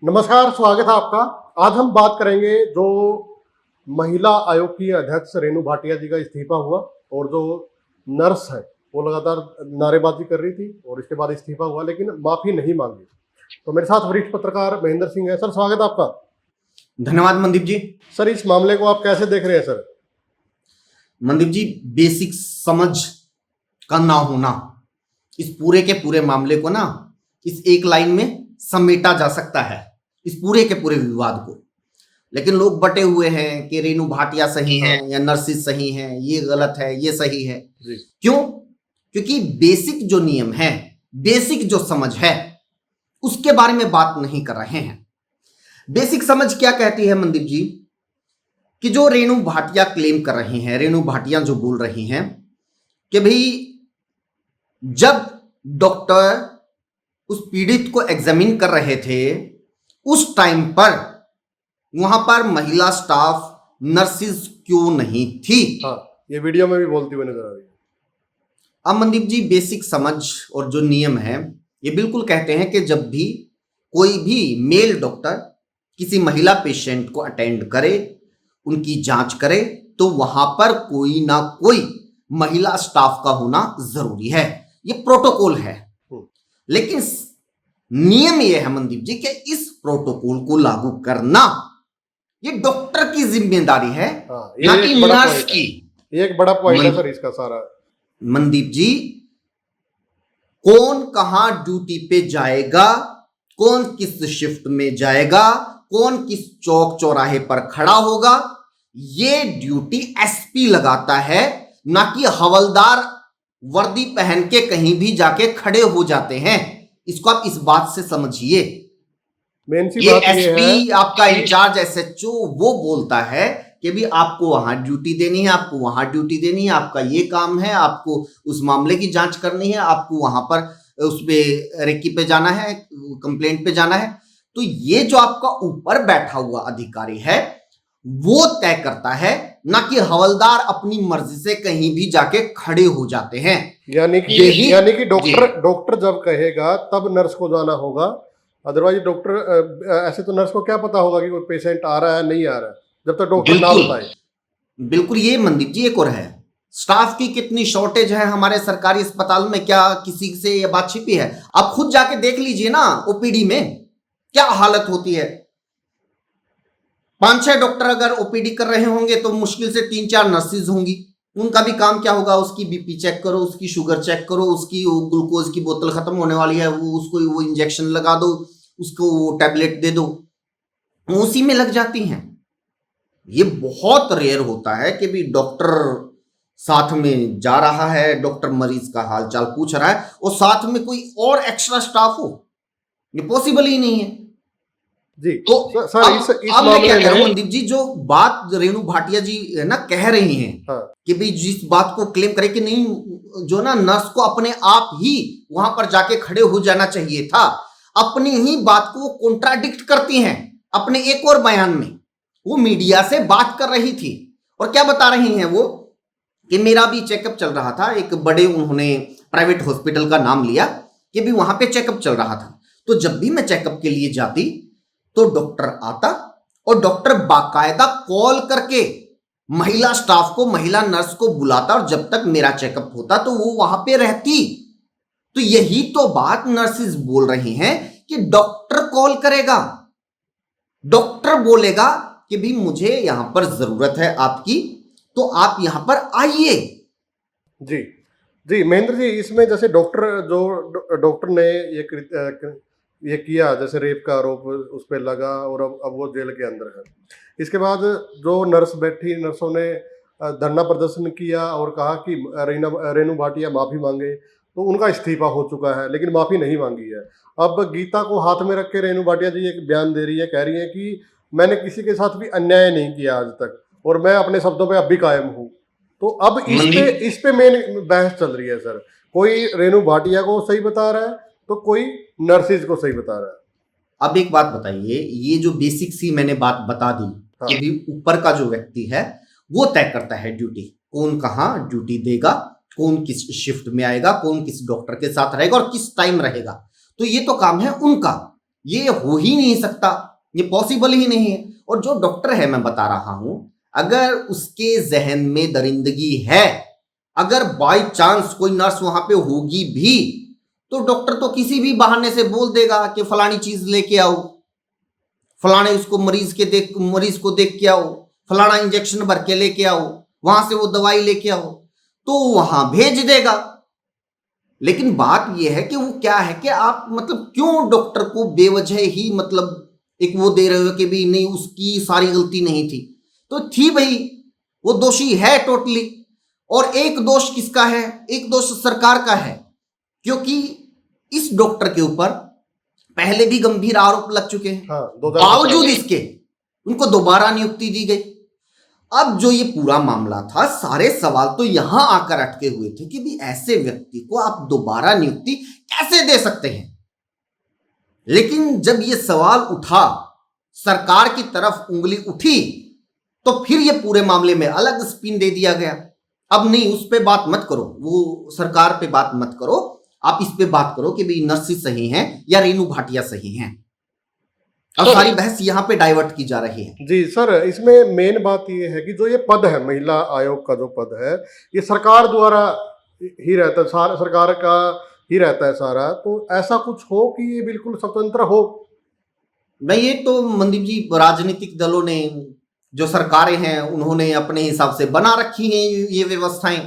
नमस्कार, स्वागत है आपका। आज हम बात करेंगे जो महिला आयोग की अध्यक्ष रेणु भाटिया जी का इस्तीफा हुआ और जो नर्स है वो लगातार नारेबाजी कर रही थी और इसके बाद इस्तीफा हुआ लेकिन माफी नहीं मांगी। तो मेरे साथ वरिष्ठ पत्रकार महेंद्र सिंह है। सर, स्वागत है आपका। धन्यवाद मनदीप जी। सर, इस मामले को आप कैसे देख रहे हैं सर? मनदीप जी, बेसिक समझ का ना होना इस पूरे के पूरे मामले को ना इस एक लाइन में समेटा जा सकता है, इस पूरे के पूरे विवाद को। लेकिन लोग बटे हुए हैं कि रेणु भाटिया सही है या नर्सिस सही है, ये गलत है, ये सही है। क्यों? क्योंकि बेसिक जो नियम है, बेसिक जो समझ है, उसके बारे में बात नहीं कर रहे हैं। बेसिक समझ क्या कहती है मनदीप जी कि जो रेणु भाटिया क्लेम कर रही हैं, रेणु भाटिया जो बोल रही हैं कि भाई जब डॉक्टर उस पीड़ित को एग्जामिन कर रहे थे उस टाइम पर वहां पर महिला स्टाफ नर्सिस क्यों नहीं थी। हाँ, ये वीडियो में भी बोलती हुई नजर आ रही है। अब मनदीप जी, बेसिक समझ और जो नियम है ये बिल्कुल कहते हैं कि जब भी कोई भी मेल डॉक्टर किसी महिला पेशेंट को अटेंड करे, उनकी जांच करे, तो वहां पर कोई ना कोई महिला स्टाफ का होना जरूरी है। ये प्रोटोकॉल है। लेकिन नियम यह है मनदीप जी कि इस प्रोटोकॉल को लागू करना ये डॉक्टर की जिम्मेदारी है, ना कि नर्स की। ये एक बड़ा पॉइंट है सर इसका सारा। मनदीप जी, कौन कहां ड्यूटी पे जाएगा, कौन किस शिफ्ट में जाएगा, कौन किस चौक चौराहे पर खड़ा होगा, ये ड्यूटी एसपी लगाता है, ना कि हवलदार वर्दी पहन के कहीं भी जाके खड़े हो जाते हैं। इसको आप इस बात से समझिए। ये एसपी आपका इंचार्ज एसएचओ वो बोलता है कि भी आपको वहां ड्यूटी देनी है, आपको वहां ड्यूटी देनी है, आपका ये काम है, आपको उस मामले की जांच करनी है, आपको वहां पर उस पे रेकी पे जाना है, कंप्लेंट पे जाना है। तो ये जो आपका ऊपर बैठा हुआ अधिकारी है वो तय करता है, ना कि हवलदार अपनी मर्जी से कहीं भी जाके खड़े हो जाते हैं। यानी कि डॉक्टर जब कहेगा तब नर्स को जाना होगा। अदरवाइज डॉक्टर ऐसे तो नर्स को क्या पता होगा कि कोई पेशेंट आ रहा है नहीं आ रहा है, जब तक डॉक्टर ना बताए। बिल्कुल। ये मनदीप जी एक और है, स्टाफ की कितनी शॉर्टेज है हमारे सरकारी अस्पताल में, क्या किसी से ये बात छिपी है? आप खुद जाके देख लीजिए ना, ओपीडी में क्या हालत होती है। 5-6 डॉक्टर अगर ओपीडी कर रहे होंगे तो मुश्किल से 3-4 नर्सिस होंगी। उनका भी काम क्या होगा? उसकी बीपी चेक करो, उसकी शुगर चेक करो, उसकी ग्लूकोज की बोतल खत्म होने वाली है, वो उसको वो इंजेक्शन लगा दो, उसको वो टैबलेट दे दो, उसी में लग जाती हैं। ये बहुत रेयर होता है कि भी डॉक्टर साथ में जा रहा है, डॉक्टर मरीज का हालचाल पूछ रहा है और साथ में कोई और एक्स्ट्रा स्टाफ हो। ये पॉसिबल ही नहीं है जी। तो सर, अब मैं क्या कह रहा हूं मनदीप जी, जो बात रेणु भाटिया जी है ना कह रही हैं, हाँ, कि भाई जिस बात को क्लेम करे कि नहीं, जो ना नर्स को अपने आप ही वहां पर जाके खड़े हो जाना चाहिए था, अपनी ही बात को कॉन्ट्राडिक्ट करती हैं अपने एक और बयान में। वो मीडिया से बात कर रही थी और क्या बता रही हैं वो कि मेरा भी चेकअप चल रहा था, एक बड़े उन्होंने प्राइवेट हॉस्पिटल का नाम लिया कि भी वहां पे चेकअप चल रहा था, तो जब भी मैं चेकअप के लिए जाती तो डॉक्टर आता और डॉक्टर बाकायदा कॉल करके महिला स्टाफ को, महिला नर्स को बुलाता और जब तक मेरा चेकअप होता तो वो वहां पे रहती। तो यही तो बात नर्सिस बोल रही हैं कि डॉक्टर कॉल करेगा, डॉक्टर बोलेगा कि भी मुझे यहां पर जरूरत है आपकी, तो आप यहां पर आइए। जी जी महेंद्र जी, इसमें जैसे डॉक्टर ने ये किया, जैसे रेप का आरोप उस पर लगा और अब वो जेल के अंदर है। इसके बाद जो नर्सों ने धरना प्रदर्शन किया और कहा कि रेणु भाटिया माफी मांगे, तो उनका इस्तीफा हो चुका है लेकिन माफी नहीं मांगी है। अब गीता को हाथ में रख के रेणु भाटिया जी एक बयान दे रही है, कह रही है कि मैंने किसी के साथ भी अन्याय नहीं किया आज तक और मैं अपने शब्दों पे अब भी कायम हूँ। तो अब इस पे मेन बहस चल रही है सर। कोई रेणु भाटिया को सही बता रहा है तो कोई नर्सिस को सही बता रहा है। अब एक बात बताइए, ये जो बेसिक सी मैंने बात बता दी, हाँ, कि भी ऊपर का जो व्यक्ति है वो तय करता है ड्यूटी, कौन कहां ड्यूटी देगा, कौन किस शिफ्ट में आएगा, कौन किस डॉक्टर के साथ रहेगा और किस टाइम रहेगा। तो ये तो काम है उनका, ये हो ही नहीं सकता, ये पॉसिबल ही नहीं है। और जो डॉक्टर है, मैं बता रहा हूं, अगर उसके जहन में दरिंदगी है, अगर बाय चांस कोई नर्स वहां पे होगी भी, तो डॉक्टर तो किसी भी बहाने से बोल देगा कि फलानी चीज लेके आओ, फलाने उसको मरीज को देख के आओ, फलाना इंजेक्शन भर के लेके आओ, वहां से वो दवाई लेके आओ, तो वहां भेज देगा। लेकिन बात यह है कि वो क्या है कि आप मतलब क्यों डॉक्टर को बेवजह ही मतलब एक वो दे रहे हो कि भी नहीं उसकी सारी गलती नहीं थी, तो थी भाई, वो दोषी है टोटली। और एक दोष किसका है? एक दोष सरकार का है, क्योंकि इस डॉक्टर के ऊपर पहले भी गंभीर आरोप लग चुके हैं। हाँ, बावजूद इसके उनको दोबारा नियुक्ति दी गई। अब जो ये पूरा मामला था, सारे सवाल तो यहां आकर अटके हुए थे कि भी ऐसे व्यक्ति को आप दोबारा नियुक्ति कैसे दे सकते हैं। लेकिन जब ये सवाल उठा, सरकार की तरफ उंगली उठी, तो फिर ये पूरे मामले में अलग स्पिन दे दिया गया। अब नहीं, उस पे बात मत करो, वो सरकार पे बात मत करो, आप इस पे बात करो कि भाई नर्सिस सही हैं या रेणु भाटिया सही हैं। अब सारी बहस यहाँ पे डाइवर्ट की जा रही है। जी सर, इसमें मेन बात ये है कि जो ये पद है, महिला आयोग का जो पद है, ये सरकार द्वारा ही रहता है, सारा सरकार का ही रहता है सारा। तो ऐसा कुछ हो कि ये बिल्कुल स्वतंत्र हो? नहीं, ये तो मनदीप जी राजनीतिक दलों ने, जो सरकारें हैं, उन्होंने अपने हिसाब से बना रखी हैं ये व्यवस्थाएं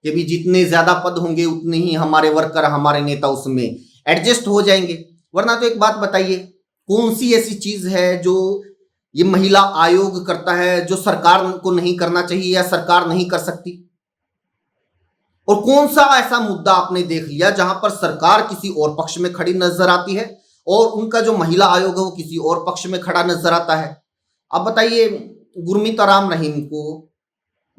कि भी जितने ज्यादा पद होंगे उतने ही हमारे वर्कर, हमारे नेता उसमें एडजस्ट हो जाएंगे। वरना तो एक बात बताइए, कौन सी ऐसी चीज है जो ये महिला आयोग करता है जो सरकार को नहीं करना चाहिए या सरकार नहीं कर सकती? और कौन सा ऐसा मुद्दा आपने देख लिया जहां पर सरकार किसी और पक्ष में खड़ी नजर आती है और उनका जो महिला आयोग है वो किसी और पक्ष में खड़ा नजर आता है? अब बताइए, गुरमीत राम रहीम को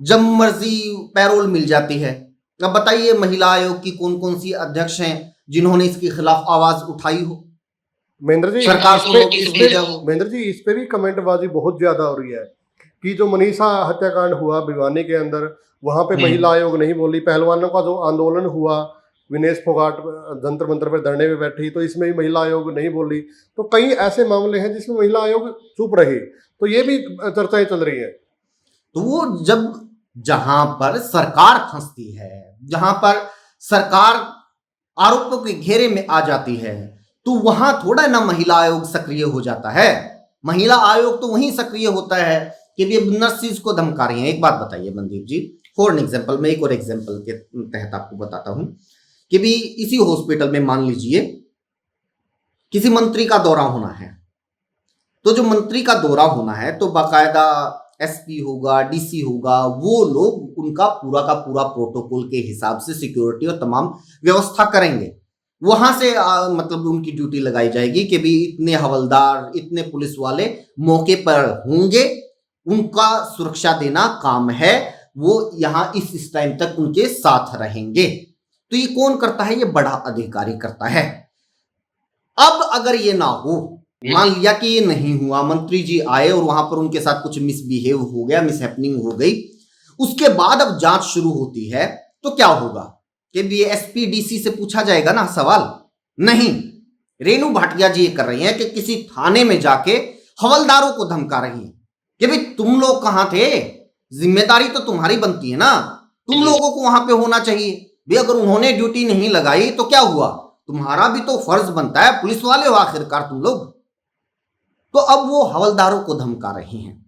जब मर्जी पैरोल मिल जाती है। अब बताइए, महिला आयोग की कौन कौन सी अध्यक्ष हैं जिन्होंने इसके खिलाफ आवाज उठाई हो? महेंद्र जी, सरकार को नोटिस भेजा हो? महेंद्र जी, इस पे भी कमेंटबाजी बहुत ज्यादा हो रही है कि जो मनीषा हत्याकांड हुआ भिवानी के अंदर, वहां पे महिला आयोग नहीं बोली। पहलवानों का जो आंदोलन हुआ, विनेश फोगाट जंतर मंतर पर धरने में बैठी, तो इसमें भी महिला आयोग नहीं बोली। तो कई ऐसे मामले हैं जिसमें महिला आयोग चुप रही, तो ये भी चर्चाएं चल रही है। तो वो जब जहां पर सरकार फंसती है, जहां पर सरकार आरोपों के घेरे में आ जाती है, तो वहां थोड़ा ना महिला आयोग सक्रिय हो जाता है। महिला आयोग तो वहीं सक्रिय होता है कि भी नर्सिस को धमका रही हैं। एक बात बताइए मनदीप जी, फॉर एन एग्जाम्पल, मैं एक और एग्जाम्पल के तहत आपको बताता हूं कि भी इसी हॉस्पिटल में मान लीजिए किसी मंत्री का दौरा होना है, तो जो मंत्री का दौरा होना है तो बाकायदा एसपी होगा, डीसी होगा, वो लोग उनका पूरा का पूरा प्रोटोकॉल के हिसाब से सिक्योरिटी और तमाम व्यवस्था करेंगे। वहां से मतलब उनकी ड्यूटी लगाई जाएगी कि भी इतने हवलदार, इतने पुलिस वाले मौके पर होंगे, उनका सुरक्षा देना काम है, वो यहाँ इस टाइम तक उनके साथ रहेंगे। तो ये कौन करता है? ये बड़ा अधिकारी करता है। अब अगर ये ना हो, मान लिया कि ये नहीं हुआ, मंत्री जी आए और वहां पर उनके साथ कुछ मिसबिहेव हो गया, मिसहैपनिंग हो गई, उसके बाद अब जांच शुरू होती है, तो क्या होगा कि भी एसपी डीसी से पूछा जाएगा ना सवाल? नहीं, रेणु भाटिया जी ये कर रही हैं कि किसी थाने में जाके हवलदारों को धमका रही हैं कि भाई तुम लोग कहां थे, जिम्मेदारी तो तुम्हारी बनती है ना, तुम लोगों को वहां पे होना चाहिए भाई। अगर उन्होंने ड्यूटी नहीं लगाई तो क्या हुआ? तुम्हारा भी तो फर्ज बनता है, पुलिस वाले हो आखिरकार तुम लोग। तो अब वो हवलदारों को धमका रही हैं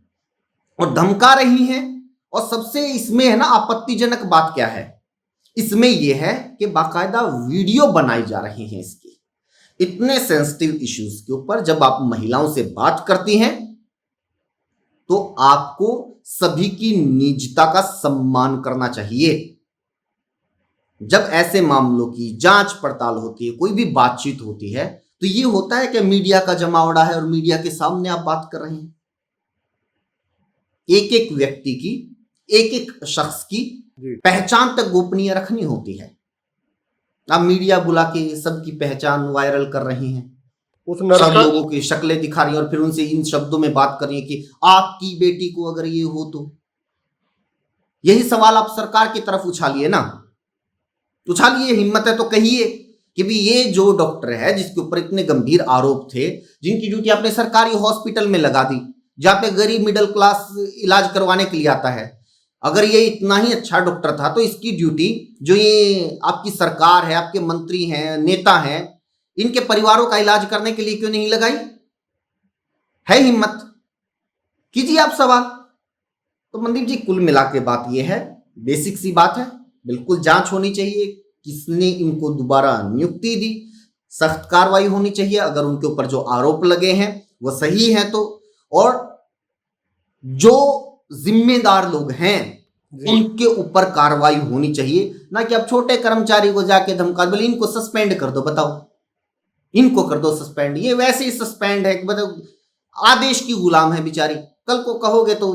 और धमका रही हैं। और सबसे इसमें है ना आपत्तिजनक बात क्या है, इसमें यह है कि बाकायदा वीडियो बनाई जा रही हैं इसकी। इतने सेंसिटिव इश्यूज के ऊपर जब आप महिलाओं से बात करती हैं तो आपको सभी की निजता का सम्मान करना चाहिए। जब ऐसे मामलों की जांच पड़ताल होती है, कोई भी बातचीत होती है, तो ये होता है कि मीडिया का जमावड़ा है और मीडिया के सामने आप बात कर रहे हैं। एक एक व्यक्ति की, एक एक शख्स की पहचान तक गोपनीय रखनी होती है। आप मीडिया बुला के सबकी पहचान वायरल कर रहे हैं, सब लोगों की शक्लें दिखा रही हैं और फिर उनसे इन शब्दों में बात कर रही है कि आपकी बेटी को अगर ये हो तो। यही सवाल आप सरकार की तरफ उछालिए ना, उछालिए, हिम्मत है तो कहिए कि भी ये जो डॉक्टर है जिसके ऊपर इतने गंभीर आरोप थे, जिनकी ड्यूटी आपने सरकारी हॉस्पिटल में लगा दी, जहां पे गरीब मिडिल क्लास इलाज करवाने के लिए आता है, अगर ये इतना ही अच्छा डॉक्टर था तो इसकी ड्यूटी जो ये आपकी सरकार है, आपके मंत्री हैं, नेता हैं, इनके परिवारों का इलाज करने के लिए क्यों नहीं लगाई? है हिम्मत? कीजिए आप सवाल। तो मनदीप जी, कुल मिला के बात यह है, बेसिक सी बात है, बिल्कुल जांच होनी चाहिए किसने इनको दोबारा नियुक्ति दी, सख्त कार्रवाई होनी चाहिए अगर उनके ऊपर जो आरोप लगे हैं वो सही है तो, और जो जिम्मेदार लोग हैं उनके ऊपर कार्रवाई होनी चाहिए, ना कि अब छोटे कर्मचारी को जाके धमका, बोले इनको सस्पेंड कर दो, बताओ इनको कर दो सस्पेंड। ये वैसे ही सस्पेंड है कि मतलब आदेश की गुलाम है बेचारी। कल को कहोगे तो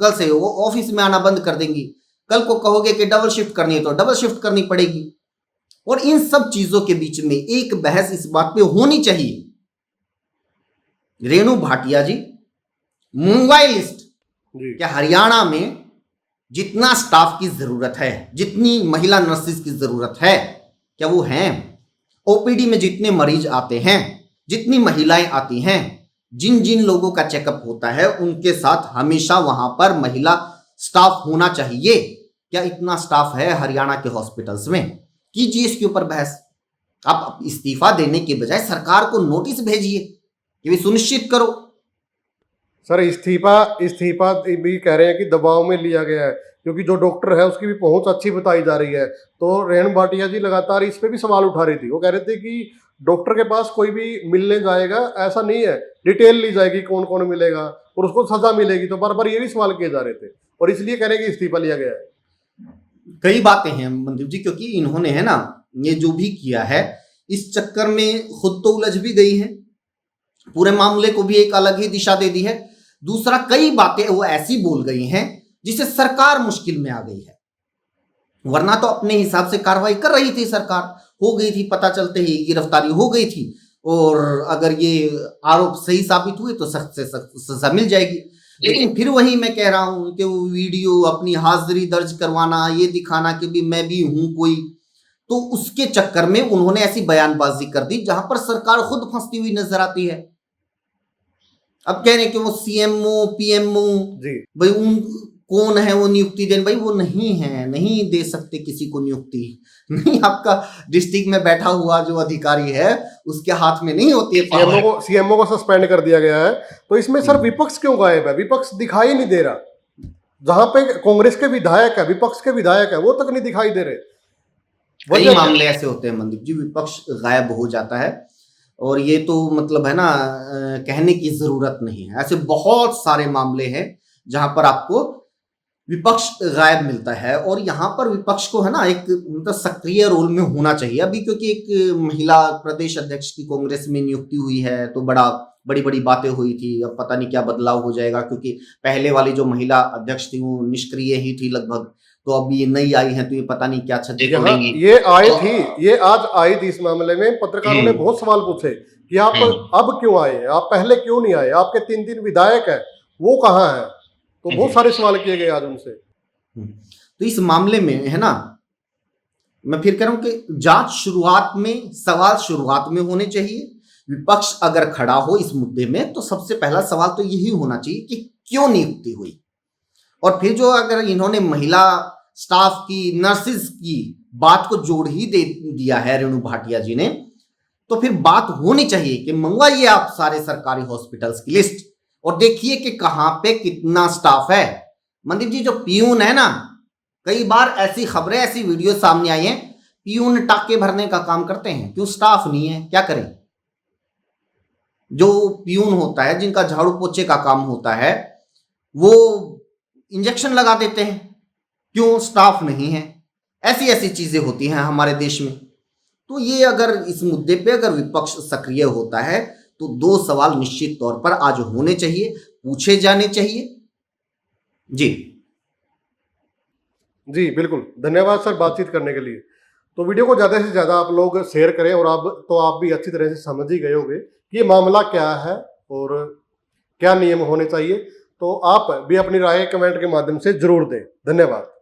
कल से वो ऑफिस में आना बंद कर देंगी, कल को कहोगे कि डबल शिफ्ट करनी है तो डबल शिफ्ट करनी पड़ेगी। और इन सब चीजों के बीच में एक बहस इस बात पे होनी चाहिए, रेणु भाटिया जी, मुंबई लिस्ट, क्या हरियाणा में जितना स्टाफ की जरूरत है, जितनी महिला नर्सेज की जरूरत है, क्या वो हैं? ओपीडी में जितने मरीज आते हैं, जितनी महिलाएं आती हैं, जिन जिन लोगों का चेकअप होता है, उनके साथ हमेशा वहां पर महिला स्टाफ होना चाहिए। क्या इतना स्टाफ है हरियाणा के हॉस्पिटल्स में? कीजिए इसके ऊपर बहस। आप इस्तीफा देने के बजाय सरकार को नोटिस भेजिए कि भी सुनिश्चित करो। सर, इस्तीफा भी कह रहे हैं कि दबाव में लिया गया है, क्योंकि जो डॉक्टर है उसकी भी पहुंच अच्छी बताई जा रही है। तो रेणु भाटिया जी लगातार इस पे भी सवाल उठा रही थी। वो कह रहे थे कि डॉक्टर के पास कोई भी मिलने जाएगा ऐसा नहीं है, डिटेल ली जाएगी कौन कौन मिलेगा और उसको सजा मिलेगी। तो बार बार ये भी सवाल किए जा रहे थे और इसलिए कह रहे हैं कि इस्तीफा लिया गया है। कई बातें हैं मनदीप जी, क्योंकि इन्होंने है ना ये जो भी किया है, इस चक्कर में खुद तो उलझ भी गई है, पूरे मामले को भी एक अलग ही दिशा दे दी है। दूसरा, कई बातें वो ऐसी बोल गई हैं जिससे सरकार मुश्किल में आ गई है। वरना तो अपने हिसाब से कार्रवाई कर रही थी सरकार, हो गई थी, पता चलते ही गिरफ्तारी हो गई थी, और अगर ये आरोप सही साबित हुए तो सख्त से सख्त सजा मिल जाएगी। लेकिन फिर वही मैं कह रहा हूं कि वो वीडियो, अपनी हाजिरी दर्ज करवाना, ये दिखाना कि भी मैं भी हूं कोई, तो उसके चक्कर में उन्होंने ऐसी बयानबाजी कर दी जहां पर सरकार खुद फंसती हुई नजर आती है। अब कह रहे हैं कि वो सीएमओ पीएमओ, भाई उन कौन है वो नियुक्ति देने? भाई वो नहीं है, नहीं दे सकते किसी को नियुक्ति। नहीं, आपका डिस्ट्रिक्ट में बैठा हुआ जो अधिकारी है उसके हाथ में नहीं होती है। सीएमओ को सस्पेंड कर दिया गया है। तो इसमें सर विपक्ष क्यों गायब है? विपक्ष दिखाई नहीं दे रहा। जहां पे कांग्रेस के विधायक है, विपक्ष के विधायक है, वो तक नहीं दिखाई दे रहे। कई मामले ऐसे होते हैं मनदीप जी, विपक्ष गायब हो जाता है, और ये तो मतलब है ना कहने की जरूरत नहीं है। ऐसे बहुत सारे मामले हैं जहां पर आपको विपक्ष गायब मिलता है, और यहाँ पर विपक्ष को है ना एक मतलब सक्रिय रोल में होना चाहिए। अभी क्योंकि एक महिला प्रदेश अध्यक्ष की कांग्रेस में नियुक्ति हुई है तो बड़ी बड़ी बातें हुई थी। अब पता नहीं क्या बदलाव हो जाएगा, क्योंकि पहले वाली जो महिला अध्यक्ष थी वो निष्क्रिय ही थी लगभग, तो अब ये नई आई है तो ये पता नहीं क्या छज्जे तोड़ेंगी। ये आज आई थी। इस मामले में पत्रकारों ने बहुत सवाल पूछे कि आप अब क्यों आए हैं, आप पहले क्यों नहीं आए, आपके 3 विधायक है वो कहाँ है? तो बहुत सारे सवाल किए गए आज उनसे। तो इस मामले में है ना, मैं फिर कह रहा हूं कि जांच शुरुआत में, सवाल शुरुआत में होने चाहिए। विपक्ष अगर खड़ा हो इस मुद्दे में तो सबसे पहला सवाल तो यही होना चाहिए कि क्यों नियुक्ति हुई। और फिर जो अगर इन्होंने महिला स्टाफ की, नर्सिस की बात को जोड़ ही दे दिया है रेणु भाटिया जी ने, तो फिर बात होनी चाहिए कि मंगवाइए आप सारे सरकारी हॉस्पिटल्स की लिस्ट और देखिए कि कहां पे कितना स्टाफ है। मनदीप जी, जो पियून है ना, कई बार ऐसी खबरें, ऐसी वीडियो सामने आई हैं, पियून टाके भरने का काम करते हैं, क्यों स्टाफ नहीं है, क्या करें? जो पियून होता है, जिनका झाड़ू पोछे का काम होता है, वो इंजेक्शन लगा देते हैं, क्यों स्टाफ नहीं है? ऐसी ऐसी चीजें होती हैं हमारे देश में। तो ये अगर इस मुद्दे पे अगर विपक्ष सक्रिय होता है तो 2 सवाल निश्चित तौर पर आज होने चाहिए, पूछे जाने चाहिए। जी जी बिल्कुल, धन्यवाद सर बातचीत करने के लिए। तो वीडियो को ज़्यादा से ज़्यादा आप लोग शेयर करें, और आप भी अच्छी तरह से समझ ही गए होंगे कि ये मामला क्या है और क्या नियम होने चाहिए। तो आप भी अपनी राय कमेंट के माध्यम से जरूर दें। धन्यवाद।